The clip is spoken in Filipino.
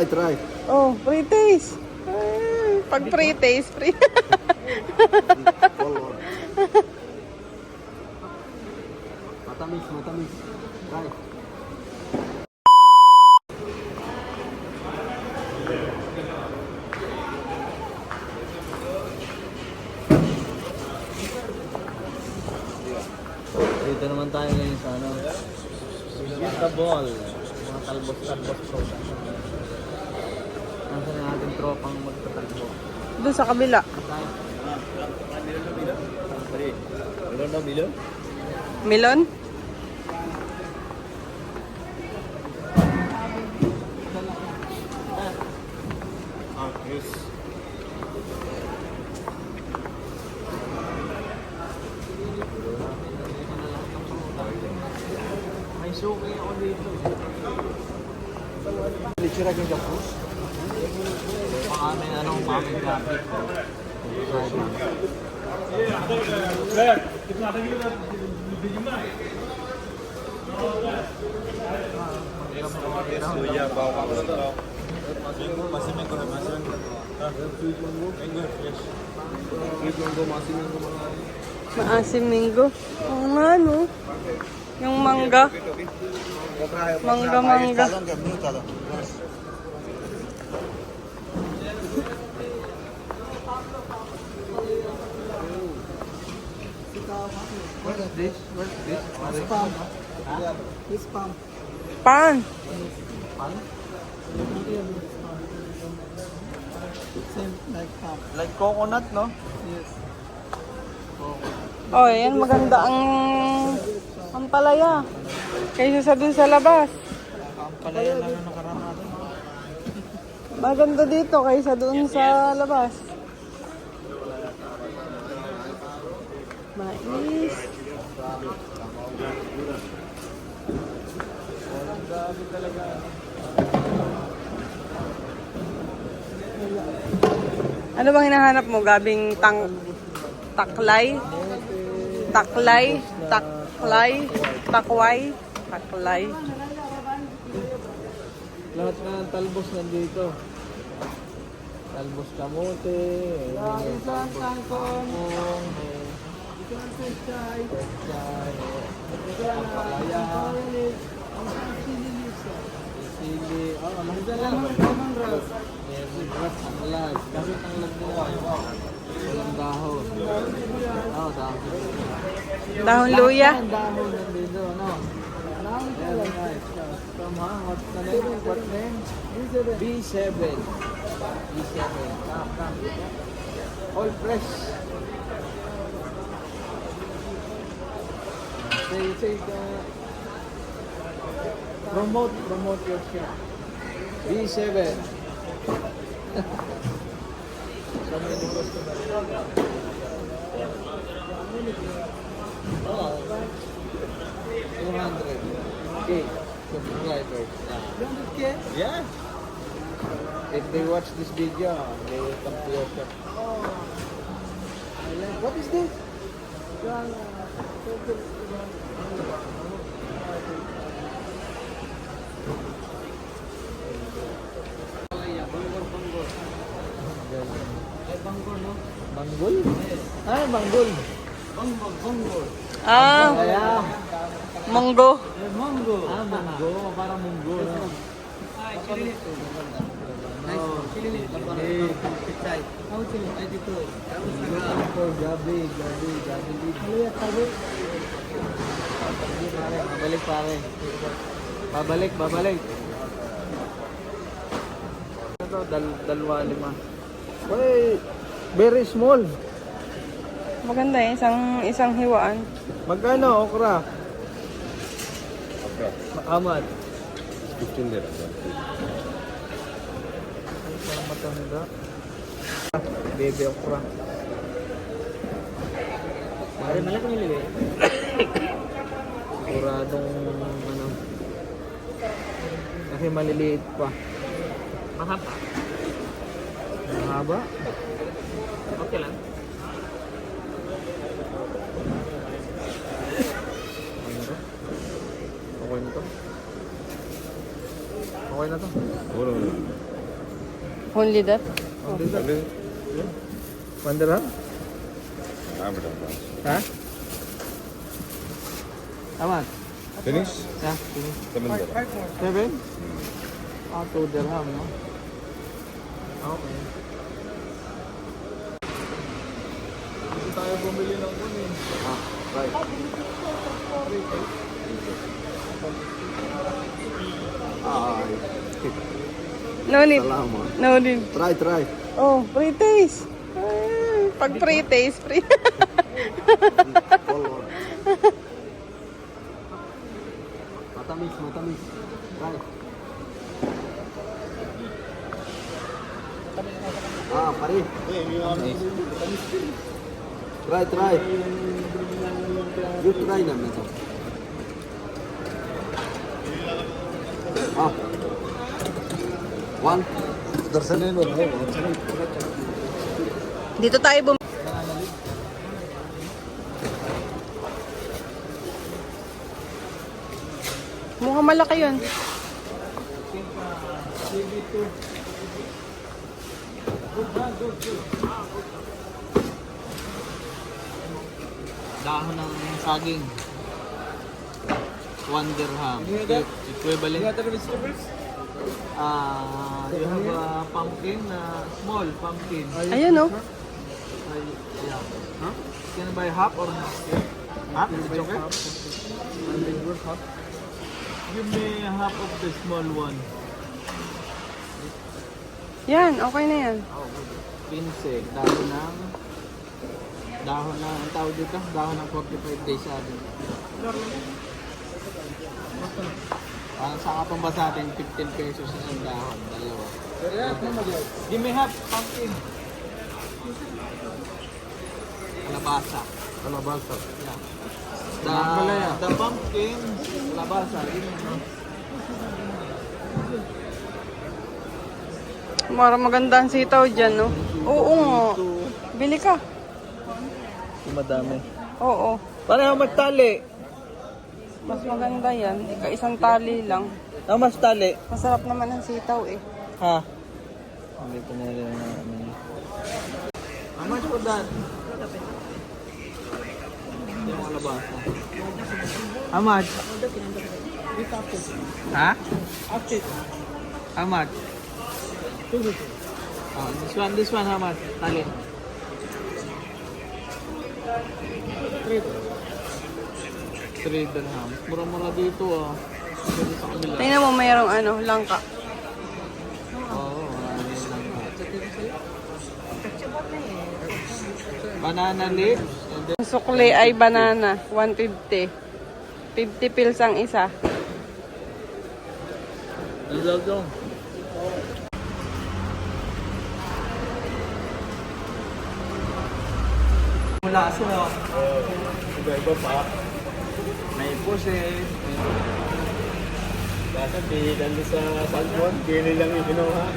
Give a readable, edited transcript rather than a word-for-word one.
I try. Oh, pre-taste. Pag pre-taste, pre. Matamis, matamis. Try. Dito naman tayo ngayon sa ano, the ball, mga talbos-talbos soda. Nasaan na ating tropang magtatalbo? Doon sa kabila. Melon na melon? Melon? Yes. May suki ako dito. Lechera yung japos. Baka may anong mami graphic. Masih mango. Maasim minggo. Oo nga, no? Yung mangga. Mangga. What is this? What is this? Spam. This spam. Pan. Pan? Same like spam. Like coconut, no? Yes. Oh, yan maganda ang palaya. Kaysa sa dun sa labas. Ang palaya lang ang nakaraan natin. Maganda dito kaysa dun sa labas. Mais. Ano bang hinahanap mo? Gabing taklay? Taklay? Takway? Taklay? Lahat na ng talbos nandito. Talbos kamote, talbos kangkong, pechay, palaya, sili, lemongrass, ang lag. Bakit ang lag nila? Walang dahon. Dahon. Dahon luya? Ang dahon nandito, no? Very nice. From what's the name? What name? B7. Come. All fresh. Say, promote your shop. B7. So many customers. Oh, 200K subscribers. 200K? Yeah. If they watch this video, they will come to your shop. What is this? Banggol? Ah, banggol. Banggol. Ah, Kaya, munggo. Mango. munggo. Parang munggo. No? Pechay. How chili? I dito. Gabi. Babalik pare. Babalik. Ito, dalawa lima. Uy, very small. Maganda eh, isang hiwaan. Magkano okra? Ahmad. 15 lira. Parang matanda. Bebe okra. Pare, malaki nila eh. Siguradong ano. Kasi maliliit pa. Mahaba. Mahaba? Okay lang. Okay na to. Okay na to. Oro. Only that? Only that. $1 dirham? Huh? How much? Finish? Yeah, 7 dirham. 7? Ah, 2 dirham, no? Okay. Hindi tayo bumili ng kunin. Right. No need. Salamat. No need. Try. Oh, pre-taste. Pag pre-taste, pre. Matamis. Try. Pare. Try. You try naman ito. One. Dito tayo Mukhang malaki yun. Dahon ng saging. 1 dirham. Equivalent. You have a pumpkin, small pumpkin. Ayan, oh. Yeah. Huh? Can I buy half or not? Half? Is it okay? Give me half of the small one. Yan, okay na yan. Pinse, dahon ng, ang tawag dito, dahon ng 45 days sabi. Sa kapang ba sa atin, 15 pesos isang dahon, dalawa. Give me half pumpkin. Kalabasa. Yeah. The pumpkin, kalabasa. Yun yun, no? Maganda ang sitaw dyan, no? Oo nga. Bili ka. Madami. Oo. Pareho magtali. Mas maganda yan. Isang tali lang. Mas tali. Masarap naman ang sitaw eh. Ha? Hindi ko na rin How much for that? Yung kalabasa. How much? Ha? How much? This one how much? Tali. 3 dirham. Mura-mura dito ah. Dito sa kabila. Tingnan mo, mayroong langka. Oo, marami lang. Banana leaves. And then, Ang sukli ay banana, 150. 50 pills ang isa. dong. Wala siya. Iba pa. May pusit. Kasi pihilan doon sa salmon, kili lang yung kinuha.